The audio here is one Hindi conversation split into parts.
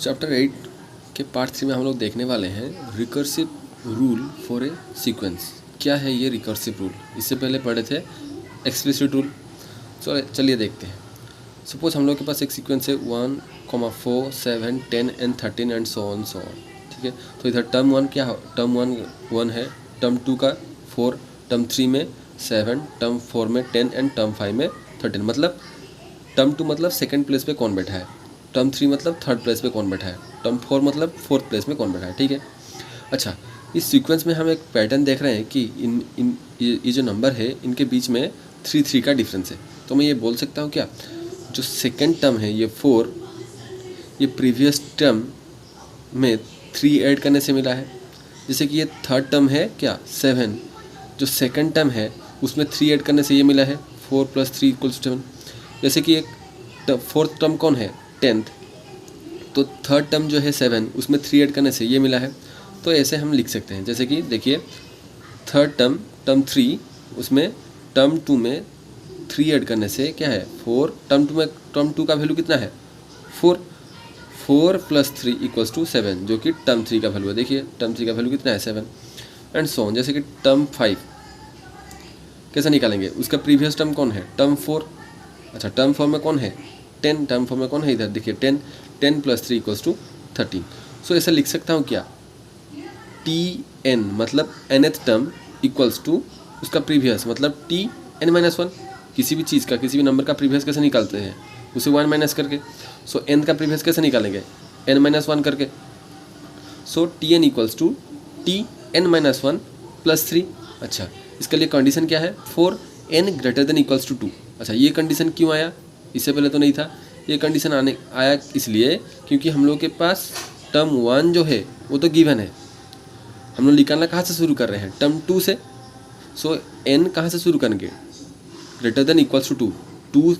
चैप्टर 8 के पार्ट 3 में हम लोग देखने वाले हैं recursive rule for a sequence. क्या है ये रिकर्सिव रूल? इससे पहले पढ़े थे एक्सप्लिसिट रूल। चलिए देखते हैं। सपोज हम लोग के पास एक सीक्वेंस है 1, 4, 7, 10 एंड 13 एंड सो ऑन। ठीक है, तो इधर टर्म 1 क्या है? टर्म 1 है, टर्म 2 का 4, टर्म 3 में 7, टर्म 4 में 10 एंड टर्म 5 में 13। मतलब टर्म 2 मतलब सेकंड प्लेस पे कौन बैठा है, टर्म 3 मतलब थर्ड प्लेस पे कौन बैठा है, टर्म 4 मतलब फोर्थ प्लेस में कौन बैठा है। ठीक है, अच्छा, इस सीक्वेंस में हम एक पैटर्न देख रहे हैं कि ये जो नंबर है इनके बीच में 3 का डिफरेंस है। तो मैं ये बोल सकता हूँ क्या, जो सेकंड टर्म है ये 4, ये प्रीवियस टर्म में 3 ऐड करने से मिला है। जैसे कि ये थर्ड टर्म है क्या 7, जो सेकंड टर्म है उसमें 3 ऐड करने से ये मिला है 4 + 3 = 7। जैसे कि एक फोर्थ टर्म कौन है 10th, तो थर्ड टर्म जो है 7 उसमें 3 ऐड करने से ये मिला है। तो ऐसे हम लिख सकते हैं, जैसे कि देखिए थर्ड टर्म 3 उसमें टर्म 2 में 3 ऐड करने से क्या है 4, टर्म 2 का वैल्यू कितना है 4 + 3 = 7, जो कि टर्म 3 का वैल्यू है। देखिए टर्म 3 का वैल्यू कितना है 7 एंड सो ऑन। जैसे कि टर्म 5 कैसे निकालेंगे, उसका प्रीवियस टर्म कौन है टर्म 4। अच्छा, टर्म 4 में कौन है 10, टर्म 4 में कौन है इधर देखिए 10 + 3 = 13। सो ऐसा लिख सकता हूँ क्या, Tn मतलब nth टर्म इक्वल्स टू उसका प्रीवियस मतलब Tn-1। किसी भी चीज़ का, किसी भी नंबर का प्रीवियस कैसे निकालते हैं, उसे 1 माइनस करके। सो n का प्रीवियस कैसे निकालेंगे n-1 करके। सो Tn इक्वल्स टू Tn-1 + 3। अच्छा, इसके लिए कंडीशन क्या है 4n > 2। अच्छा, ये कंडीशन क्यों आया, इससे पहले तो नहीं था। ये कंडीशन आया इसलिए क्योंकि हम लोग के पास टर्म 1 जो है वो तो गिवन है। हम लोग निकालना कहाँ से शुरू कर रहे हैं टर्म 2 से। सो n कहाँ से शुरू करेंगे > 2। 2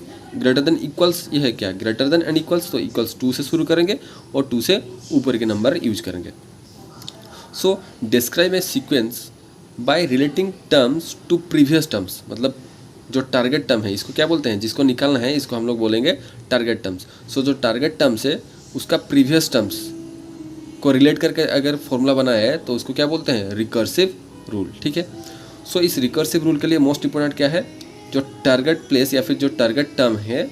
> ये है क्या > तो =2 से शुरू करेंगे और 2 से ऊपर के नंबर यूज करेंगे। So describe a sequence by relating terms to previous terms. मतलब जो टारगेट टर्म है इसको क्या बोलते हैं, जिसको निकालना है इसको हम लोग बोलेंगे टारगेट टर्म्स। सो जो टारगेट टर्म्स है उसका प्रीवियस टर्म्स को रिलेट करके अगर फॉर्मूला बनाया है तो उसको क्या बोलते हैं रिकर्सिव रूल। ठीक है, सो इस रिकर्सिव रूल के लिए मोस्ट इंपॉर्टेंट क्या है, जो टारगेट प्लेस या फिर जो टारगेट टर्म है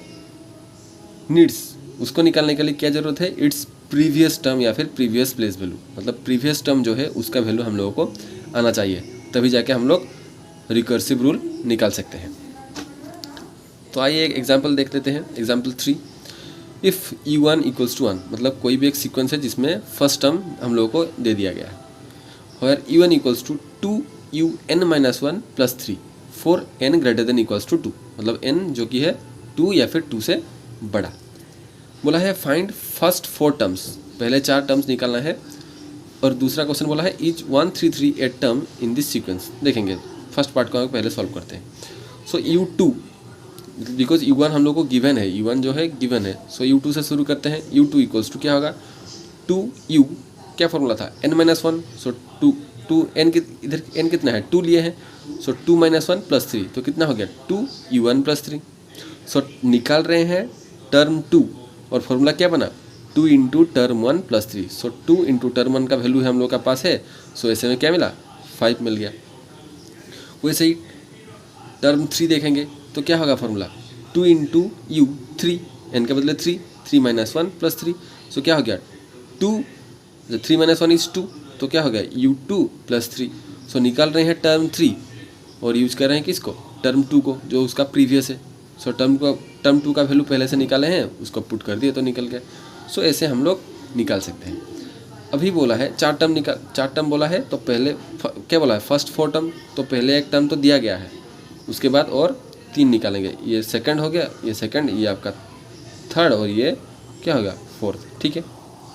नीड्स, उसको निकालने के लिए क्या ज़रूरत है, इट्स प्रीवियस टर्म या फिर प्रीवियस प्लेस वैल्यू। मतलब प्रीवियस टर्म जो है उसका वैल्यू हम लोगों को आना चाहिए, तभी जाके हम लोग रिकर्सिव रूल निकाल सकते हैं। तो आइए एक एग्जाम्पल देख लेते हैं। एग्जाम्पल 3, इफ़ u1 = 1, मतलब कोई भी एक सीक्वेंस है जिसमें फर्स्ट टर्म हम लोगों को दे दिया गया है। और u1 = 2un-1 + 3 for n > 2, मतलब n जो कि है 2 या फिर 2 से बड़ा। बोला है फाइंड फर्स्ट 4 टर्म्स, पहले 4 टर्म्स निकालना है। और दूसरा क्वेश्चन बोला है etch 1, 3, 3 8 term in this sequence. देखेंगे फर्स्ट पार्ट को पहले सॉल्व करते हैं। सो u2, बिकॉज u1 हम लोग को गिवन है, u1 जो है गिवन है। सो u2 से शुरू करते हैं। u2 = क्या होगा 2u, क्या फॉर्मूला था n-1। सो 2 n इधर n कितना है 2 लिए हैं। सो 2 - 1 + 3, तो कितना हो गया 2u1 + 3। सो निकाल रहे हैं टर्म 2 और फॉर्मूला क्या बना 2 × टर्म 1 + 3। सो 2 × टर्म 1 का वैल्यू है हम लोग का पास है। सो ऐसे में क्या मिला 5 मिल गया। वैसे ही टर्म 3 देखेंगे तो क्या होगा फॉर्मूला 2 × u 3, n के बदले 3 - 1 + 3। सो क्या हो गया 2, 3 - 1 = 2, तो क्या हो गया u2 + 3। सो निकाल रहे हैं टर्म 3 और यूज कर रहे हैं किसको टर्म 2 को, जो उसका प्रीवियस है। सो टर्म 2 का वैल्यू पहले से निकाले हैं, उसको पुट कर दिए तो निकल गया। सो ऐसे हम लोग निकाल सकते हैं। अभी बोला है 4 टर्म बोला है, तो पहले क्या बोला है फर्स्ट 4 टर्म, तो पहले एक टर्म तो दिया गया है, उसके बाद और 3 निकालेंगे। ये सेकंड हो गया, ये सेकंड, ये आपका थर्ड और ये क्या हो गया फोर्थ। ठीक है,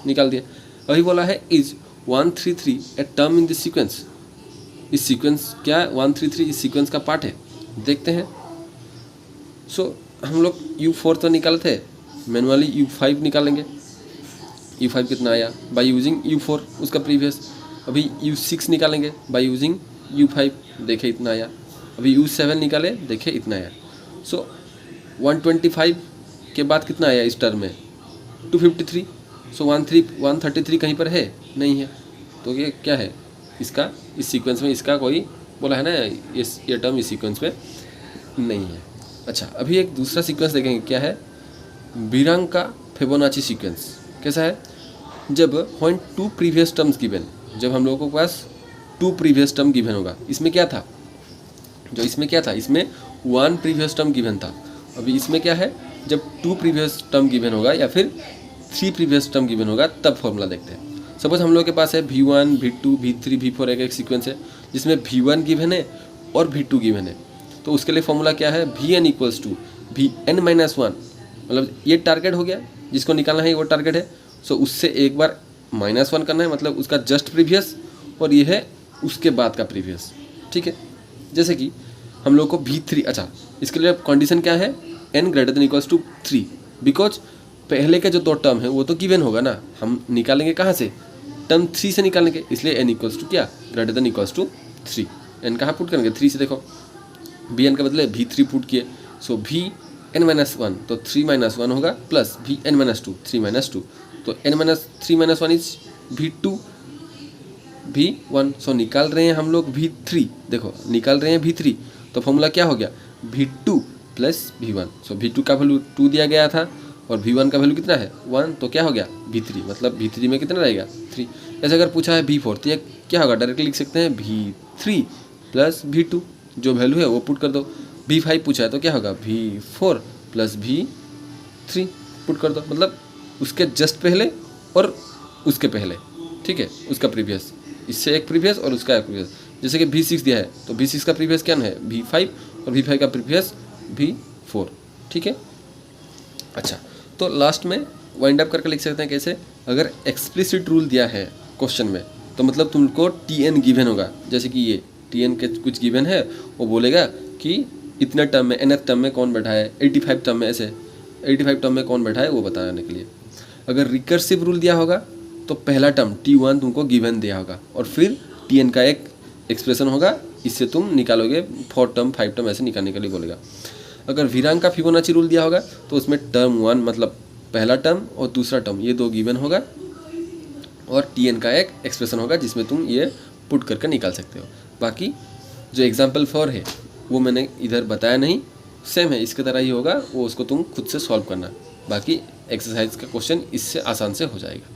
निकाल दिया। अभी बोला है is 1, 3, 3 a term in this sequence. इस सीक्वेंस क्या 1, 3, 3 इस सीक्वेंस का पार्ट है, देखते हैं। सो हम लोग u4 तो निकाले थे, मैनुअली u5 निकालेंगे। u5 कितना आया बाय यूजिंग u4 उसका प्रीवियस। अभी u6 निकालेंगे बाय यूजिंग u5, देखे इतना आया। अभी u7 निकाले, देखे इतना आया। सो 125 के बाद कितना आया इस टर्म में 253। सो 133 कहीं पर है नहीं है, तो ये क्या है इसका, इस सीक्वेंस में इसका कोई बोला है ना, ये टर्म इस सीक्वेंस में नहीं है। अच्छा, अभी एक दूसरा सीक्वेंस देखेंगे, क्या है, बिरांग का फिबोनाची सीक्वेंस। कैसा है, जब व्हेन 2 प्रीवियस टर्म्स गिवन, जब हम लोगों के पास 2 प्रीवियस टर्म गिवन होगा, इसमें क्या था, इसमें 1 प्रीवियस टर्म गिवन था। अभी इसमें क्या है, जब 2 प्रीवियस टर्म गिवन होगा या फिर 3 प्रीवियस टर्म गिवन होगा तब फॉर्मूला देखते हैं। सपोज हम लोग के पास है V1, V2, V3, V4 एक सीक्वेंस है जिसमें V1 गिवन है और V2 गिवन है, तो उसके लिए फॉर्मूला क्या है, Vn इक्वल्स टू Vn-1, मतलब ये टारगेट हो गया, जिसको निकालना है वो टारगेट है। सो उससे एक बार -1 करना है, मतलब उसका जस्ट प्रीवियस, और ये है उसके बाद का प्रीवियस। ठीक है, जैसे कि हम लोग को V3, अच्छा इसके लिए कंडीशन क्या है, n greater than equals to 3, because पहले के जो 2 टर्म है वो तो गिवन होगा ना, हम निकालेंगे कहाँ से, टर्म 3 से निकालेंगे, इसलिए n इक्वल्स टू क्या, greater than equals to 3। n कहाँ पुट करेंगे, 3 से, देखो Bn के बदले V3 पुट किए, सो Vn-1 तो 3 - 1 होगा, प्लस Vn-2 3 - 2, तो n-3 - 1 इज V1, सो निकाल रहे हैं हम लोग V3, देखो निकाल रहे हैं V3, तो फॉर्मूला क्या हो गया, V2 प्लस V1, सो V2 का वैल्यू 2 दिया गया था और V1 का वैल्यू कितना है 1, तो क्या हो गया V3, मतलब V3 में कितना रहेगा 3। ऐसे अगर पूछा है V4 तो ये क्या होगा, डायरेक्टली लिख सकते हैं V3 प्लस V2, जो वैल्यू है वो पुट कर दो। V5 पूछा है तो क्या होगा V4 प्लस V3 पुट कर दो, मतलब उसके जस्ट पहले और उसके पहले, ठीक है, उसका प्रीवियस, इससे एक प्रीवियस और उसका एक प्रीवियस। जैसे कि V6 दिया है तो V6 का प्रीवियस क्या है V5 और V5 का प्रीवियस V4, ठीक है। अच्छा, तो लास्ट में वाइंड अप करके लिख सकते हैं कैसे, अगर एक्सप्लिसिट रूल दिया है क्वेश्चन में तो मतलब तुमको Tn गिवन होगा, जैसे कि ये Tn के कुछ गिवन है, वो बोलेगा कि इतने टर्म में, nth टर्म में कौन बैठा है, 85 टर्म में, ऐसे 85 टर्म में कौन बैठा है वो बताने के लिए। अगर रिकर्सिव रूल दिया होगा तो पहला टर्म T1 तुमको गिवन दिया होगा और फिर Tn का एक एक्सप्रेशन होगा, इससे तुम निकालोगे 4 टर्म 5 टर्म ऐसे निकालने के लिए बोलेगा। अगर विरांग का फिबोनाची रूल दिया होगा तो उसमें टर्म 1 मतलब पहला टर्म और दूसरा टर्म ये 2 गिवन होगा और Tn का एक एक्सप्रेशन होगा जिसमें तुम ये पुट करके निकाल सकते हो। बाकी जो एग्जाम्पल 4 है वो मैंने इधर बताया नहीं, सेम है इसके तरह ही होगा, वो उसको तुम खुद से सॉल्व करना, बाकी एक्सरसाइज का क्वेश्चन इससे आसान से हो जाएगा।